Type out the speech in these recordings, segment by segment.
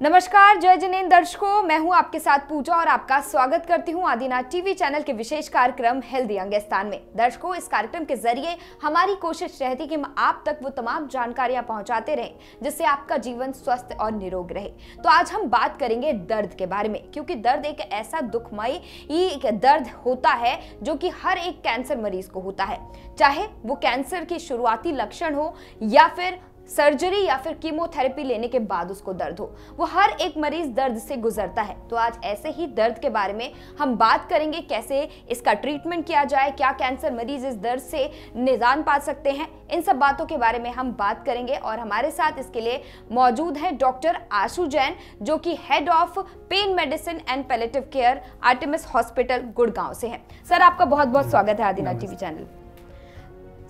नमस्कार, जय जिनेंद्र दर्शकों, मैं हूं आपके साथ पूजा और आपका स्वागत करती हूं आदिनाथ टीवी चैनल के विशेष कार्यक्रम हेल्दी अंगस्तान में। दर्शकों, इस कार्यक्रम के जरिए हमारी कोशिश रहती कि हम आप तक वो तमाम जानकारियां पहुंचाते रहें जिससे आपका जीवन स्वस्थ और निरोग रहे। तो आज हम बात करेंगे दर्द के बारे में, क्योंकि दर्द एक ऐसा दुखमय दर्द होता है जो कि हर एक कैंसर मरीज को होता है, चाहे वो कैंसर की शुरुआती लक्षण हो या फिर सर्जरी या फिर कीमोथेरेपी लेने के बाद उसको दर्द हो। वो हर एक मरीज दर्द से गुजरता है। तो आज ऐसे ही दर्द के बारे में हम बात करेंगे, कैसे इसका ट्रीटमेंट किया जाए, क्या कैंसर मरीज इस दर्द से निजात पा सकते हैं। इन सब बातों के बारे में हम बात करेंगे और हमारे साथ इसके लिए मौजूद है डॉक्टर आशु जैन, जो कि head of pen medicine and palliative care Artemis hospital Gurgaon से हैं। सर, आपका बहुत बहुत स्वागत है आदिनाथ टीवी चैनल।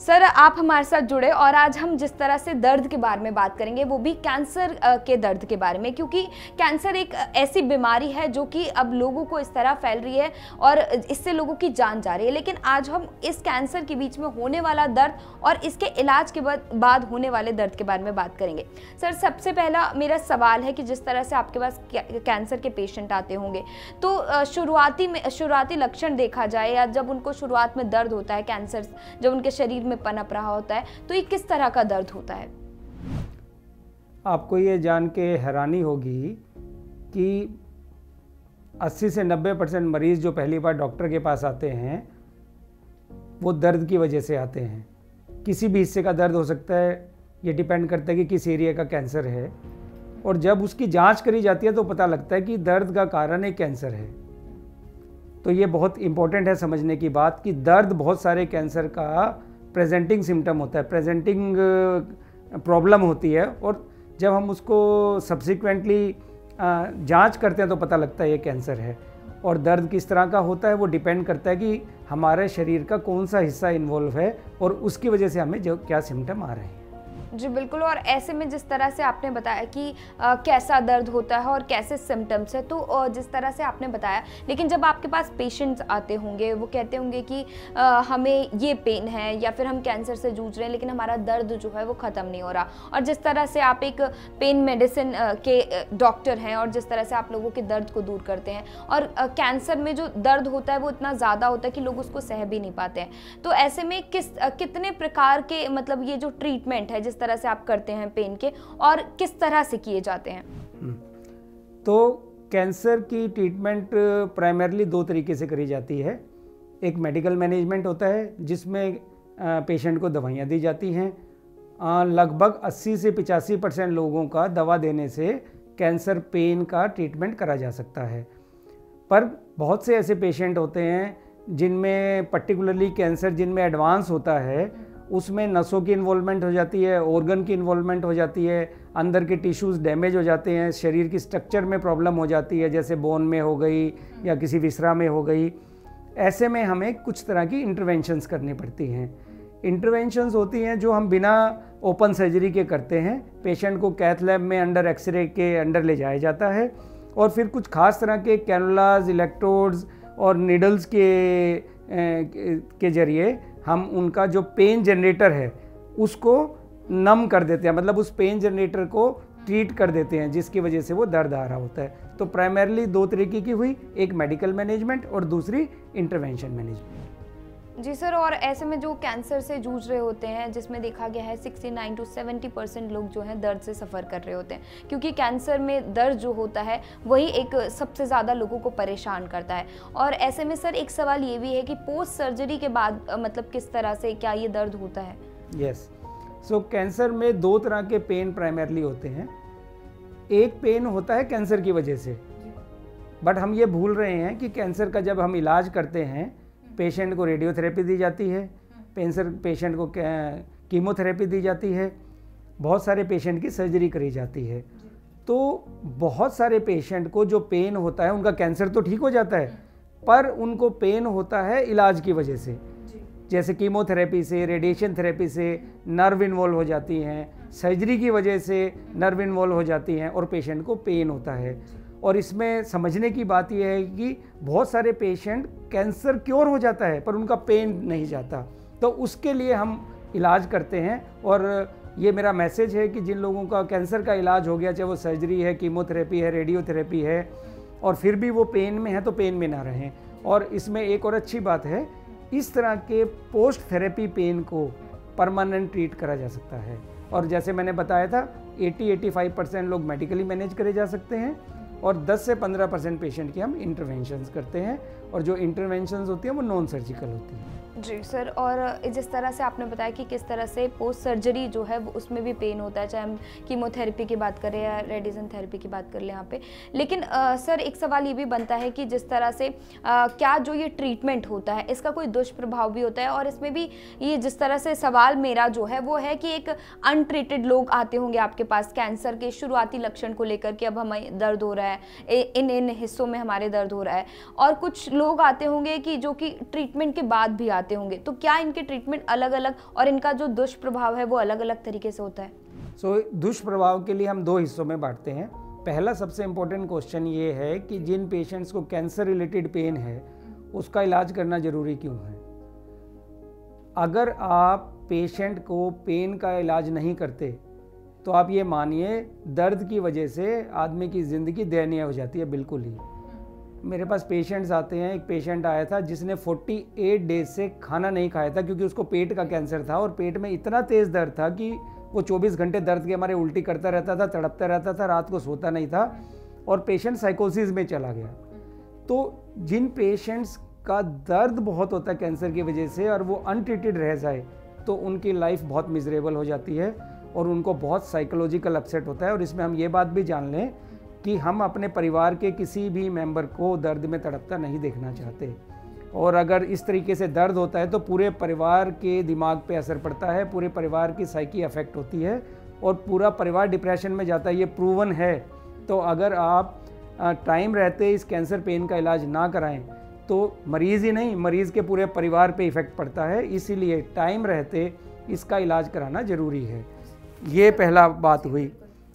सर, आप हमारे साथ जुड़े और आज हम जिस तरह से दर्द के बारे में बात करेंगे वो भी कैंसर के दर्द के बारे में, क्योंकि कैंसर एक ऐसी बीमारी है जो कि अब लोगों को इस तरह फैल रही है और इससे लोगों की जान जा रही है। लेकिन आज हम इस कैंसर के बीच में होने वाला दर्द और इसके इलाज के बाद होने वाले दर्द के बारे में बात करेंगे। सर, सबसे पहला मेरा सवाल है कि जिस तरह से आपके पास कैंसर के पेशेंट आते होंगे तो शुरुआती लक्षण देखा जाए या जब उनको शुरुआत में दर्द होता है, कैंसर जब उनके शरीर में पनप रहा होता है, तो ये किस तरह का दर्द होता है? आपको ये जान के हैरानी होगी कि 80 से 90% मरीज जो पहली बार डॉक्टर के पास आते हैं वो दर्द की वजह से आते हैं। किसी भी हिस्से का दर्द हो सकता है, ये डिपेंड करता है कि किस एरिया का कैंसर है, और जब उसकी जांच करी जाती है तो पता लगता है कि दर्द का कारण एक कैंसर है। तो ये बहुत इंपॉर्टेंट है समझने की बात कि दर्द बहुत सारे कैंसर का प्रेजेंटिंग सिम्टम होता है, प्रेजेंटिंग प्रॉब्लम होती है, और जब हम उसको सब्सिक्वेंटली जांच करते हैं तो पता लगता है ये कैंसर है। और दर्द किस तरह का होता है वो डिपेंड करता है कि हमारे शरीर का कौन सा हिस्सा इन्वॉल्व है और उसकी वजह से हमें जो क्या सिम्टम आ रहे हैं। जी बिल्कुल। और ऐसे में जिस तरह से आपने बताया कि कैसा दर्द होता है और कैसे सिम्टम्स है, तो जिस तरह से आपने बताया, लेकिन जब आपके पास पेशेंट्स आते होंगे वो कहते होंगे कि हमें ये पेन है या फिर हम कैंसर से जूझ रहे हैं लेकिन हमारा दर्द जो है वो ख़त्म नहीं हो रहा। और जिस तरह से आप एक पेन मेडिसिन के डॉक्टर हैं और जिस तरह से आप लोगों के दर्द को दूर करते हैं, और कैंसर में जो दर्द होता है वो इतना ज़्यादा होता है कि लोग उसको सह भी नहीं पाते हैं। तो ऐसे में कितने प्रकार के मतलब ये जो ट्रीटमेंट है जिस तरह से आप करते हैं पेन के, और किस तरह से किए जाते हैं? तो कैंसर की ट्रीटमेंट प्राइमरली दो तरीके से करी जाती है। एक मेडिकल मैनेजमेंट होता है जिसमें पेशेंट को दवाइयाँ दी जाती हैं। लगभग 80 से 85% लोगों का दवा देने से कैंसर पेन का ट्रीटमेंट करा जा सकता है। पर बहुत से ऐसे पेशेंट होते हैं जिनमें पर्टिकुलरली कैंसर जिनमें एडवांस होता है, उसमें नसों की इन्वॉल्वमेंट हो जाती है, ऑर्गन की इन्वॉल्वमेंट हो जाती है, अंदर के टिश्यूज़ डैमेज हो जाते हैं, शरीर की स्ट्रक्चर में प्रॉब्लम हो जाती है, जैसे बोन में हो गई या किसी विसरा में हो गई। ऐसे में हमें कुछ तरह की इंटरवेंशंस करनी पड़ती हैं। इंटरवेंशंस होती हैं जो हम बिना ओपन सर्जरी के करते हैं। पेशेंट को कैथ लैब में अंडर एक्सरे के अंडर ले जाया जाता है और फिर कुछ खास तरह के कैनुलाज, इलेक्ट्रोड्स और निडल्स के जरिए हम उनका जो पेन जनरेटर है उसको नम कर देते हैं, मतलब उस पेन जनरेटर को ट्रीट कर देते हैं जिसकी वजह से वो दर्द आ रहा होता है। तो प्राइमरली दो तरीके की हुई, एक मेडिकल मैनेजमेंट और दूसरी इंटरवेंशन मैनेजमेंट। जी सर, और ऐसे में जो कैंसर से जूझ रहे होते हैं जिसमें देखा गया है 69 to 70% लोग जो हैं दर्द से सफ़र कर रहे होते हैं, क्योंकि कैंसर में दर्द जो होता है वही एक सबसे ज़्यादा लोगों को परेशान करता है। और ऐसे में सर एक सवाल ये भी है कि पोस्ट सर्जरी के बाद मतलब किस तरह से क्या ये दर्द होता है? यस, सो कैंसर में दो तरह के पेन प्राइमरली होते हैं। एक पेन होता है कैंसर की वजह से, बट हम ये भूल रहे हैं कि कैंसर का जब हम इलाज करते हैं पेशेंट को रेडियोथेरेपी दी जाती है, पेशेंट को कीमोथेरेपी दी जाती है, बहुत सारे पेशेंट की सर्जरी करी जाती है। तो बहुत सारे पेशेंट को जो पेन होता है उनका कैंसर तो ठीक हो जाता है, पर उनको पेन होता है इलाज की वजह से, जैसे कीमोथेरेपी से, रेडिएशन थेरेपी से नर्व इन्वॉल्व हो जाती हैं, सर्जरी की वजह से नर्व इन्वॉल्व हो जाती हैं और पेशेंट को पेन होता है। और इसमें समझने की बात यह है कि बहुत सारे पेशेंट कैंसर क्योर हो जाता है पर उनका पेन नहीं जाता, तो उसके लिए हम इलाज करते हैं और ये मेरा मैसेज है कि जिन लोगों का कैंसर का इलाज हो गया, चाहे वो सर्जरी है, कीमोथेरेपी है, रेडियोथेरेपी है, और फिर भी वो पेन में है, तो पेन में ना रहें। और इसमें एक और अच्छी बात है, इस तरह के पोस्ट थेरेपी पेन को परमानेंट ट्रीट करा जा सकता है। और जैसे मैंने बताया था 80-85% लोग मेडिकली मैनेज करे जा सकते हैं और 10 से 15% पेशेंट की हम इंटरवेंशंस करते हैं, और जो इंटरवेंशंस होती हैं वो नॉन सर्जिकल होती हैं। जी सर, और जिस तरह से आपने बताया कि किस तरह से पोस्ट सर्जरी जो है वो उसमें भी पेन होता है, चाहे हम कीमोथेरेपी की बात करें या रेडिएशन थेरेपी की बात कर लें यहाँ पे, लेकिन सर एक सवाल ये भी बनता है कि जिस तरह से क्या जो ये ट्रीटमेंट होता है इसका कोई दुष्प्रभाव भी होता है? और इसमें भी ये जिस तरह से सवाल मेरा जो है वो है कि एक अनट्रीटेड लोग आते होंगे आपके पास कैंसर के शुरुआती लक्षण को लेकर कि अब हमें दर्द हो रहा है, इन हिस्सों में हमारे दर्द हो रहा है, और कुछ लोग आते होंगे कि जो कि ट्रीटमेंट के बाद भी आते होंगे, तो क्या इनके ट्रीटमेंट अलग अलग और इनका जो दुष्प्रभाव है वो अलग अलग तरीके से होता है? दुष्प्रभाव के लिए हम 2 हिस्सों में बांटते हैं। पहला सबसे इम्पोर्टेंट क्वेश्चन ये है कि जिन पेशेंट्स को कैंसर रिलेटेड पेन है उसका इलाज करना जरूरी क्यों है। अगर आप पेशेंट को पेन का इलाज नहीं करते तो आप ये मानिए दर्द की वजह से आदमी की ज़िंदगी दयनीय हो जाती है। बिल्कुल ही मेरे पास पेशेंट्स आते हैं, एक पेशेंट आया था जिसने 48 डेज से खाना नहीं खाया था क्योंकि उसको पेट का कैंसर था, और पेट में इतना तेज़ दर्द था कि वो 24 घंटे दर्द के हमारे उल्टी करता रहता था, तड़पता रहता था, रात को सोता नहीं था, और पेशेंट साइकोसिस में चला गया। तो जिन पेशेंट्स का दर्द बहुत होता है कैंसर की वजह से और वो अनट्रीटेड रह जाए तो उनकी लाइफ बहुत मिजरेबल हो जाती है और उनको बहुत साइकोलॉजिकल अपसेट होता है। और इसमें हम ये बात भी जान लें कि हम अपने परिवार के किसी भी मेंबर को दर्द में तड़पता नहीं देखना चाहते, और अगर इस तरीके से दर्द होता है तो पूरे परिवार के दिमाग पे असर पड़ता है, पूरे परिवार की साइकी अफेक्ट होती है और पूरा परिवार डिप्रेशन में जाता है। ये प्रूवन है। तो अगर आप टाइम रहते इस कैंसर पेन का इलाज ना कराएं तो मरीज़ ही नहीं, मरीज़ के पूरे परिवार पे इफ़ेक्ट पड़ता है। इसीलिए टाइम रहते इसका इलाज कराना ज़रूरी है। ये पहला बात हुई।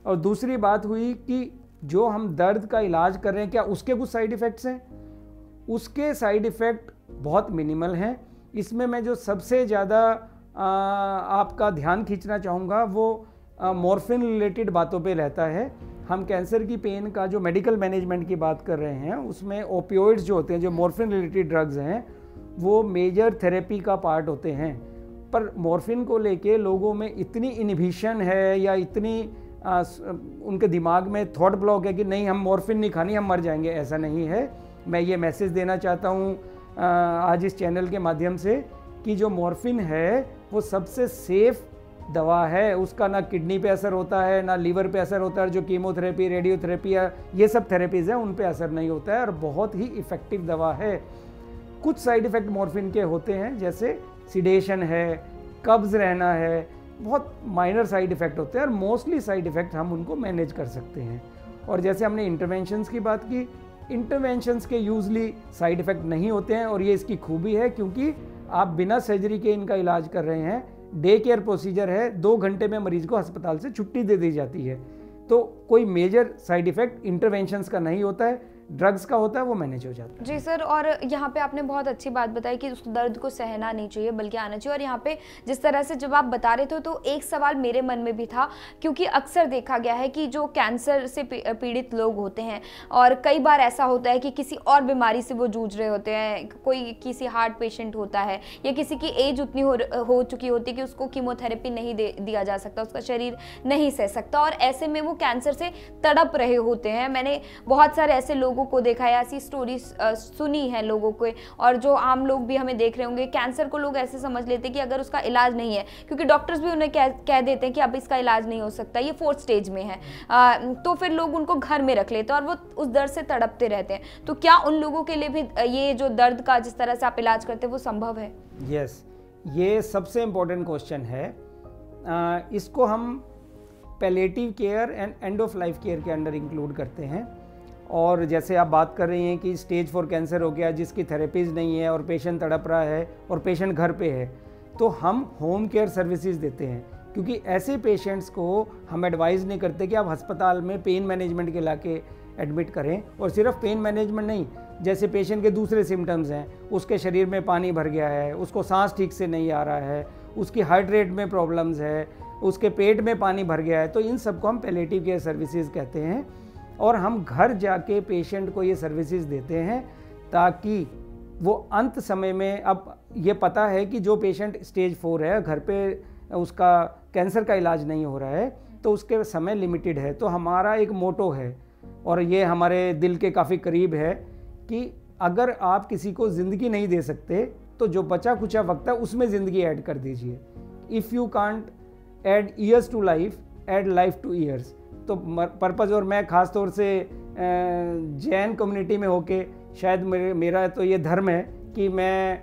और दूसरी बात हुई कि जो हम दर्द का इलाज कर रहे हैं क्या उसके कुछ साइड इफ़ेक्ट्स हैं? उसके साइड इफ़ेक्ट बहुत मिनिमल हैं। इसमें मैं जो सबसे ज़्यादा आपका ध्यान खींचना चाहूँगा वो मॉर्फिन रिलेटेड बातों पे रहता है। हम कैंसर की पेन का जो मेडिकल मैनेजमेंट की बात कर रहे हैं उसमें ओपियोइड्स जो होते हैं, जो मॉर्फिन रिलेटेड ड्रग्स हैं, वो मेजर थेरेपी का पार्ट होते हैं। पर मॉर्फिन को लेके लोगों में इतनी इनहिबिशन है या इतनी उनके दिमाग में थॉट ब्लॉक है कि नहीं हम मॉर्फिन नहीं खानी, हम मर जाएंगे। ऐसा नहीं है। मैं ये मैसेज देना चाहता हूँ आज इस चैनल के माध्यम से कि जो मॉर्फिन है वो सबसे सेफ दवा है। उसका ना किडनी पे असर होता है, ना लीवर पे असर होता है। जो कीमोथेरेपी, रेडियोथेरेपी या ये सब थेरेपीज़ हैं उन पे असर नहीं होता है और बहुत ही इफ़ेक्टिव दवा है। कुछ साइड इफ़ेक्ट मॉर्फिन के होते हैं जैसे सिडेशन है, कब्ज़ रहना है, बहुत माइनर साइड इफ़ेक्ट होते हैं और मोस्टली साइड इफ़ेक्ट हम उनको मैनेज कर सकते हैं। और जैसे हमने इंटरवेंशंस की बात की, इंटरवेंशंस के यूजली साइड इफ़ेक्ट नहीं होते हैं और ये इसकी खूबी है क्योंकि आप बिना सर्जरी के इनका इलाज कर रहे हैं। डे केयर प्रोसीजर है, 2 घंटे में मरीज को अस्पताल से छुट्टी दे दी जाती है। तो कोई मेजर साइड इफ़ेक्ट इंटरवेंशंस का नहीं होता है, ड्रग्स का होता है, वो मैनेज हो जाता है। जी सर, और यहाँ पे आपने बहुत अच्छी बात बताई कि उस दर्द को सहना नहीं चाहिए बल्कि आना चाहिए। और यहाँ पे जिस तरह से जब आप बता रहे थे तो एक सवाल मेरे मन में भी था, क्योंकि अक्सर देखा गया है कि जो कैंसर से पीड़ित लोग होते हैं और कई बार ऐसा होता है कि किसी और बीमारी से वो जूझ रहे होते हैं, कोई किसी हार्ट पेशेंट होता है या किसी की एज उतनी हो चुकी होती है कि उसको कीमोथेरेपी नहीं दिया जा सकता, उसका शरीर नहीं सह सकता और ऐसे में वो कैंसर से तड़प रहे होते हैं। मैंने बहुत सारे ऐसे लोगों को देखा है, ऐसी स्टोरी सुनी है लोगों को, और जो आम लोग भी हमें देख रहे होंगे। कैंसर को लोग ऐसे समझ लेते हैं कि अगर उसका इलाज नहीं है, क्योंकि डॉक्टर्स भी उन्हें कह देते हैं कि अब इसका इलाज नहीं हो सकता, ये 4th स्टेज में है, तो फिर लोग उनको घर में रख लेते हैं और वो उस दर्द से तड़पते रहते हैं। तो क्या उन लोगों के लिए भी ये जो दर्द का जिस तरह से आप इलाज करते हैं वो संभव है? यस, ये सबसे इम्पोर्टेंट क्वेश्चन है। इसको हम palliative care and end of life care के अंडर इंक्लूड करते हैं। और जैसे आप बात कर रही हैं कि स्टेज 4 कैंसर हो गया जिसकी थेरेपीज़ नहीं है और पेशेंट तड़प रहा है और पेशेंट घर पे है, तो हम होम केयर सर्विसेज देते हैं। क्योंकि ऐसे पेशेंट्स को हम एडवाइज़ नहीं करते कि आप अस्पताल में पेन मैनेजमेंट के लाके एडमिट करें। और सिर्फ पेन मैनेजमेंट नहीं, जैसे पेशेंट के दूसरे सिम्टम्स हैं, उसके शरीर में पानी भर गया है, उसको सांस ठीक से नहीं आ रहा है, उसकी हार्ट रेट में प्रॉब्लम्स है, उसके पेट में पानी भर गया है, तो इन सबको हम पैलिएटिव केयर सर्विसेज कहते हैं। और हम घर जाके पेशेंट को ये सर्विसेज देते हैं ताकि वो अंत समय में, अब ये पता है कि जो पेशेंट स्टेज 4 है, घर पे उसका कैंसर का इलाज नहीं हो रहा है, तो उसके समय लिमिटेड है। तो हमारा एक मोटो है और ये हमारे दिल के काफ़ी करीब है कि अगर आप किसी को ज़िंदगी नहीं दे सकते तो जो बचा कुचा वक्त है उसमें ज़िंदगी ऐड कर दीजिए। If you can't add years to life, add life to years. तो पर्पज़, और मैं ख़ास तौर से जैन कम्युनिटी में होके शायद मेरा तो ये धर्म है कि मैं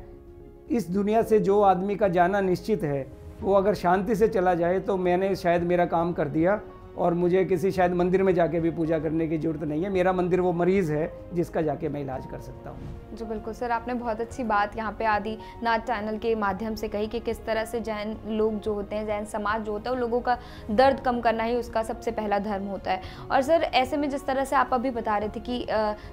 इस दुनिया से जो आदमी का जाना निश्चित है वो अगर शांति से चला जाए तो मैंने शायद मेरा काम कर दिया, और मुझे किसी शायद मंदिर में जाके भी पूजा करने की ज़रूरत नहीं है। मेरा मंदिर वो मरीज़ है जिसका जाके मैं इलाज कर सकता हूँ। जी बिल्कुल सर, आपने बहुत अच्छी बात यहाँ पे आदिनाथ चैनल के माध्यम से कही कि किस तरह से जैन लोग जो होते हैं, जैन समाज जो होता है, वो लोगों का दर्द कम करना ही उसका सबसे पहला धर्म होता है। और सर ऐसे में जिस तरह से आप अभी बता रहे थे कि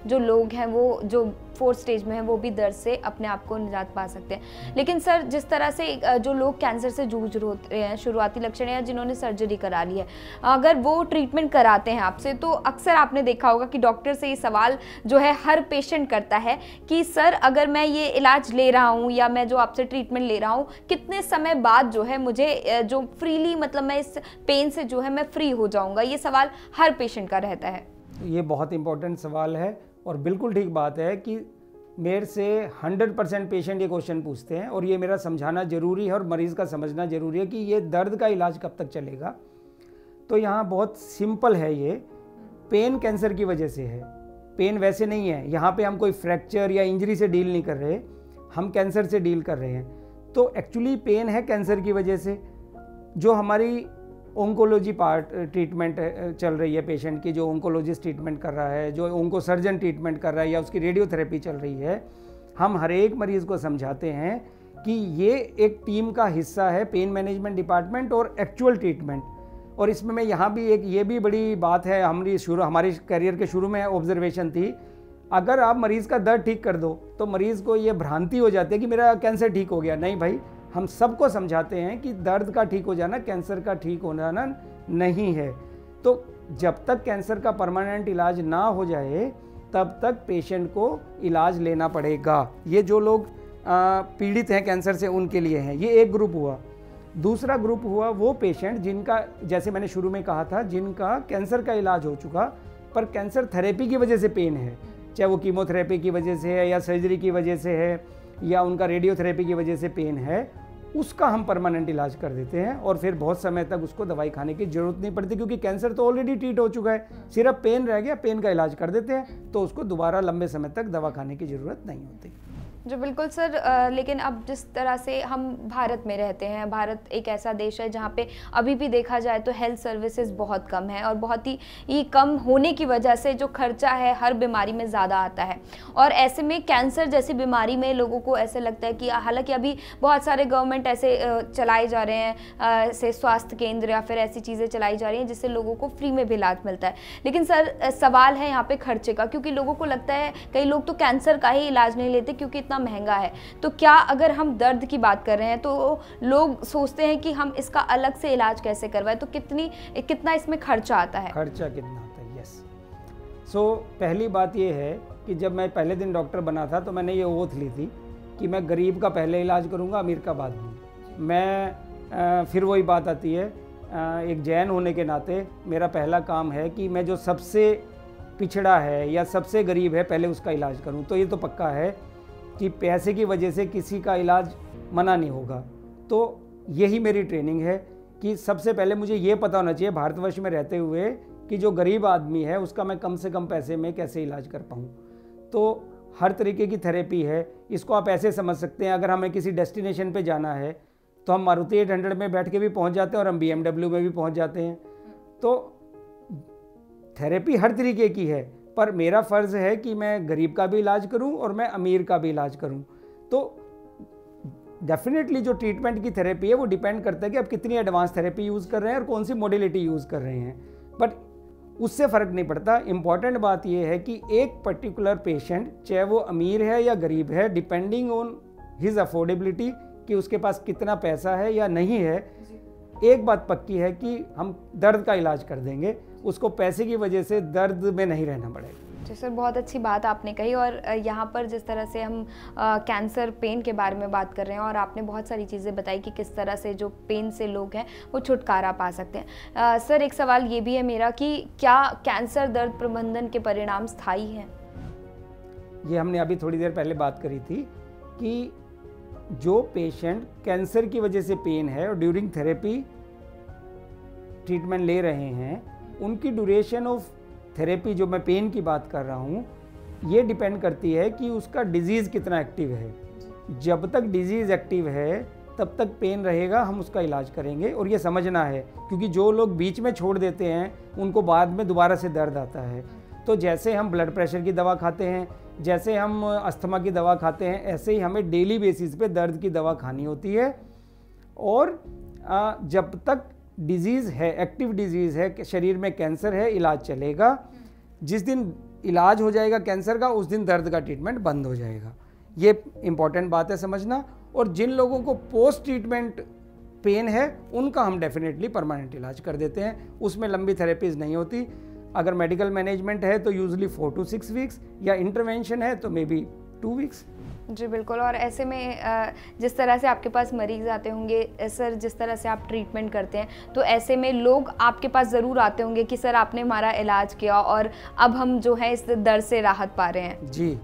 जो लोग हैं वो जो 4th स्टेज में है वो भी दर्द से अपने आप को निजात पा सकते हैं, लेकिन सर जिस तरह से जो लोग कैंसर से जूझ रहे हैं, शुरुआती लक्षण या जिन्होंने सर्जरी करा ली है, अगर वो ट्रीटमेंट कराते हैं आपसे, तो अक्सर आपने देखा होगा कि डॉक्टर से ये सवाल जो है हर पेशेंट करता है कि सर अगर मैं ये इलाज ले रहा हूँ या मैं जो आपसे ट्रीटमेंट ले रहा हूँ, कितने समय बाद जो है मुझे जो फ्रीली, मतलब मैं इस पेन से जो है मैं फ्री हो जाऊँगा। ये सवाल हर पेशेंट का रहता है। ये बहुत इंपॉर्टेंट सवाल है और बिल्कुल ठीक बात है कि मेरे से 100% पेशेंट ये क्वेश्चन पूछते हैं, और ये मेरा समझाना ज़रूरी है और मरीज़ का समझना ज़रूरी है कि ये दर्द का इलाज कब तक चलेगा। तो यहाँ बहुत सिंपल है, ये पेन कैंसर की वजह से है, पेन वैसे नहीं है। यहाँ पे हम कोई फ्रैक्चर या इंजरी से डील नहीं कर रहे, हम कैंसर से डील कर रहे हैं। तो एक्चुअली पेन है कैंसर की वजह से। जो हमारी ओंकोलॉजी पार्ट ट्रीटमेंट चल रही है पेशेंट की, जो ओंकोलॉजिस्ट ट्रीटमेंट कर रहा है, जो ओंको सर्जन ट्रीटमेंट कर रहा है या उसकी रेडियोथेरेपी चल रही है, हम हर एक मरीज़ को समझाते हैं कि ये एक टीम का हिस्सा है, पेन मैनेजमेंट डिपार्टमेंट और एक्चुअल ट्रीटमेंट। और इसमें मैं यहाँ भी ये भी बड़ी बात है, हमारी करियर के शुरू में ऑब्जर्वेशन थी, अगर आप मरीज़ का दर्द ठीक कर दो तो मरीज़ को ये भ्रांति हो जाती है कि मेरा कैंसर ठीक हो गया। नहीं भाई, हम सबको समझाते हैं कि दर्द का ठीक हो जाना कैंसर का ठीक हो जाना नहीं है। तो जब तक कैंसर का परमानेंट इलाज ना हो जाए तब तक पेशेंट को इलाज लेना पड़ेगा। ये जो लोग पीड़ित हैं कैंसर से उनके लिए हैं, ये एक ग्रुप हुआ। दूसरा ग्रुप हुआ वो पेशेंट जिनका, जैसे मैंने शुरू में कहा था, जिनका कैंसर का इलाज हो चुका पर कैंसर थेरेपी की वजह से पेन है, चाहे वो कीमोथेरेपी की वजह से है या सर्जरी की वजह से है या उनका रेडियोथेरेपी की वजह से पेन है, उसका हम परमानेंट इलाज कर देते हैं और फिर बहुत समय तक उसको दवाई खाने की ज़रूरत नहीं पड़ती, क्योंकि कैंसर तो ऑलरेडी ट्रीट हो चुका है, सिर्फ पेन रह गया, पेन का इलाज कर देते हैं, तो उसको दोबारा लंबे समय तक दवा खाने की ज़रूरत नहीं होती। जो बिल्कुल सर, लेकिन अब जिस तरह से हम भारत में रहते हैं, भारत एक ऐसा देश है जहाँ पे अभी भी देखा जाए तो हेल्थ सर्विसेज बहुत कम है और बहुत ही कम होने की वजह से जो खर्चा है हर बीमारी में ज़्यादा आता है। और ऐसे में कैंसर जैसी बीमारी में लोगों को ऐसे लगता है कि हालांकि अभी बहुत सारे गवर्नमेंट ऐसे चलाए जा रहे हैं, ऐसे स्वास्थ्य केंद्र या फिर ऐसी चीज़ें चलाई जा रही हैं जिससे लोगों को फ्री में भी इलाज मिलता है, लेकिन सर सवाल है यहाँ पे खर्चे का, क्योंकि लोगों को लगता है, कई लोग तो कैंसर का ही इलाज नहीं लेते क्योंकि इतना महंगा है। तो क्या अगर हम दर्द की बात कर रहे हैं तो लोग सोचते हैं कि हम इसका अलग से इलाज कैसे करवाएं, तो कितना इसमें खर्चा आता है? खर्चा कितना आता है? यस। सो पहली बात ये है कि जब मैं पहले दिन डॉक्टर बना था तो मैंने ये ओथ ली थी कि मैं गरीब का पहले इलाज करूँगा, अमीर का बाद में। मैं फिर वही बात आती है, एक जैन होने के नाते मेरा पहला काम है कि मैं जो सबसे पिछड़ा है या सबसे गरीब है पहले उसका इलाज करूं। तो ये तो पक्का है कि पैसे की वजह से किसी का इलाज मना नहीं होगा। तो यही मेरी ट्रेनिंग है कि सबसे पहले मुझे ये पता होना चाहिए भारतवर्ष में रहते हुए कि जो गरीब आदमी है उसका मैं कम से कम पैसे में कैसे इलाज कर पाऊँ। तो हर तरीके की थेरेपी है, इसको आप ऐसे समझ सकते हैं, अगर हमें किसी डेस्टिनेशन पे जाना है तो हम मारुति 800 में बैठ के भी पहुंच जाते हैं और हम BMW में भी पहुंच जाते हैं। तो थेरेपी हर तरीके की है, पर मेरा फ़र्ज़ है कि मैं गरीब का भी इलाज करूं और मैं अमीर का भी इलाज करूं। तो डेफिनेटली जो ट्रीटमेंट की थेरेपी है वो डिपेंड करता है कि आप कितनी एडवांस थेरेपी यूज़ कर रहे हैं और कौन सी मॉडलिटी यूज़ कर रहे हैं, बट उससे फ़र्क नहीं पड़ता। इम्पॉर्टेंट बात यह है कि एक पर्टिकुलर पेशेंट, चाहे वो अमीर है या गरीब है, डिपेंडिंग ऑन हिज अफोर्डेबिलिटी कि उसके पास कितना पैसा है या नहीं है, एक बात पक्की है कि हम दर्द का इलाज कर देंगे, उसको पैसे की वजह से दर्द में नहीं रहना पड़ेगा। जी सर, बहुत अच्छी बात आपने कही। और यहाँ पर जिस तरह से हम कैंसर पेन के बारे में बात कर रहे हैं और आपने बहुत सारी चीज़ें बताई कि किस तरह से जो पेन से लोग हैं वो छुटकारा पा सकते हैं। सर, एक सवाल ये भी है मेरा कि क्या कैंसर दर्द प्रबंधन के परिणाम स्थायी हैं? ये हमने अभी थोड़ी देर पहले बात करी थी कि जो पेशेंट कैंसर की वजह से पेन है और ड्यूरिंग थेरेपी ट्रीटमेंट ले रहे हैं, उनकी ड्यूरेशन ऑफ थेरेपी, जो मैं पेन की बात कर रहा हूँ, ये डिपेंड करती है कि उसका डिजीज़ कितना एक्टिव है। जब तक डिजीज़ एक्टिव है तब तक पेन रहेगा, हम उसका इलाज करेंगे। और ये समझना है, क्योंकि जो लोग बीच में छोड़ देते हैं उनको बाद में दोबारा से दर्द आता है। तो जैसे हम ब्लड प्रेशर की दवा खाते हैं, जैसे हम अस्थमा की दवा खाते हैं, ऐसे ही हमें डेली बेसिस पे दर्द की दवा खानी होती है। और जब तक डिजीज़ है, एक्टिव डिजीज़ है, शरीर में कैंसर है, इलाज चलेगा। जिस दिन इलाज हो जाएगा कैंसर का, उस दिन दर्द का ट्रीटमेंट बंद हो जाएगा। ये इम्पॉर्टेंट बात है समझना। और जिन लोगों को पोस्ट ट्रीटमेंट पेन है, उनका हम डेफिनेटली परमानेंट इलाज कर देते हैं, उसमें लंबी थेरेपीज नहीं होती। अगर मेडिकल मैनेजमेंट है तो यूजुअली 4 to 6 वीक्स, या इंटरवेंशन है तो मे बी 2 वीक्स। जी बिल्कुल। और ऐसे में जिस तरह से आपके पास मरीज आते होंगे सर, जिस तरह से आप ट्रीटमेंट करते हैं, तो ऐसे में लोग आपके पास ज़रूर आते होंगे कि सर आपने हमारा इलाज किया और अब हम जो है इस दर्द से राहत पा रहे हैं। जी,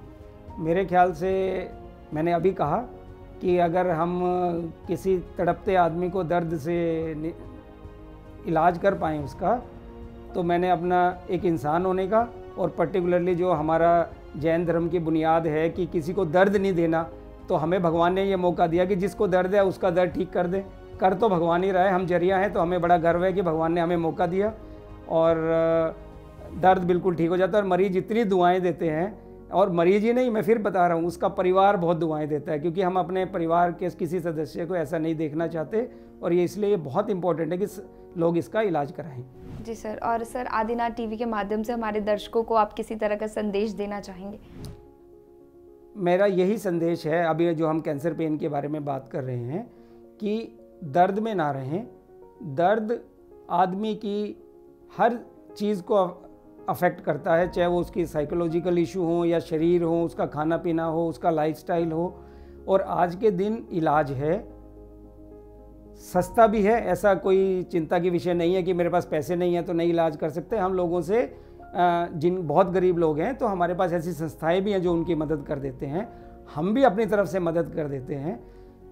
मेरे ख्याल से मैंने अभी कहा कि अगर हम किसी तड़पते आदमी को दर्द से इलाज कर पाएँ उसका, तो मैंने अपना एक इंसान होने का, और पर्टिकुलरली जो हमारा जैन धर्म की बुनियाद है कि किसी को दर्द नहीं देना, तो हमें भगवान ने ये मौका दिया कि जिसको दर्द है उसका दर्द ठीक कर दे। कर तो भगवान ही रहा है, हम जरिया हैं, तो हमें बड़ा गर्व है कि भगवान ने हमें मौका दिया और दर्द बिल्कुल ठीक हो जाता है। और मरीज इतनी दुआएं देते हैं, और मरीज ही नहीं, मैं फिर बता रहा हूँ, उसका परिवार बहुत दुआएं देता है, क्योंकि हम अपने परिवार के किसी सदस्य को ऐसा नहीं देखना चाहते। और ये इसलिए ये बहुत इंपॉर्टेंट है कि लोग इसका इलाज कराएं। जी सर। और सर, आदिनाथ टीवी के माध्यम से हमारे दर्शकों को आप किसी तरह का संदेश देना चाहेंगे? मेरा यही संदेश है, अभी जो हम कैंसर पेन के बारे में बात कर रहे हैं, कि दर्द में ना रहें। दर्द आदमी की हर चीज़ को अफेक्ट करता है, चाहे वो उसकी साइकोलॉजिकल इशू हो, या शरीर हो, उसका खाना पीना हो, उसका लाइफस्टाइल हो। और आज के दिन इलाज है, सस्ता भी है, ऐसा कोई चिंता की विषय नहीं है कि मेरे पास पैसे नहीं है तो नहीं इलाज कर सकते। हम लोगों से जिन बहुत गरीब लोग हैं, तो हमारे पास ऐसी संस्थाएं भी हैं जो उनकी मदद कर देते हैं, हम भी अपनी तरफ से मदद कर देते हैं।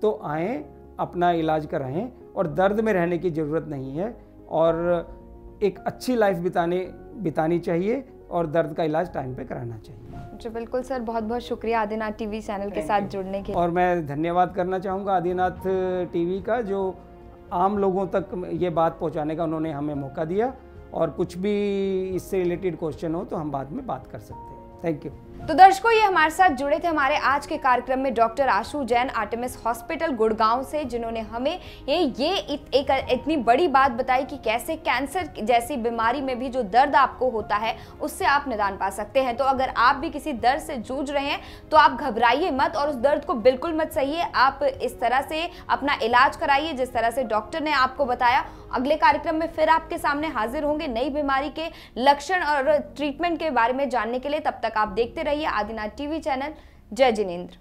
तो आएँ, अपना इलाज कराएं, और दर्द में रहने की ज़रूरत नहीं है, और एक अच्छी लाइफ बितानी चाहिए, और दर्द का इलाज टाइम पे कराना चाहिए। जी बिल्कुल सर, बहुत बहुत शुक्रिया आदिनाथ टीवी चैनल के साथ जुड़ने के लिए। और मैं धन्यवाद करना चाहूँगा आदिनाथ टीवी का, जो आम लोगों तक ये बात पहुँचाने का उन्होंने हमें मौका दिया। और कुछ भी इससे रिलेटेड क्वेश्चन हो तो हम बाद में बात कर सकते हैं। Thank you. तो दर्शकों, ये हमारे साथ जुड़े थे हमारे आज के कार्यक्रम में डॉक्टर आशु जैन, आर्टेमिस हॉस्पिटल गुड़गांव से, जिन्होंने हमें एक इतनी बड़ी बात बताई कि कैसे कैंसर जैसी बीमारी में भी जो दर्द आपको होता है उससे आप निदान पा सकते हैं। तो अगर आप भी किसी दर्द से जूझ रहे हैं तो आप घबराइए मत और उस दर्द को बिल्कुल मत सहिए। आप इस तरह से अपना इलाज कराइए जिस तरह से डॉक्टर ने आपको बताया। अगले कार्यक्रम में फिर आपके सामने हाजिर होंगे नई बीमारी के लक्षण और ट्रीटमेंट के बारे में जानने के लिए। तब तक आप देखते रहिए आदिनाथ टीवी चैनल। जय जिनेंद्र।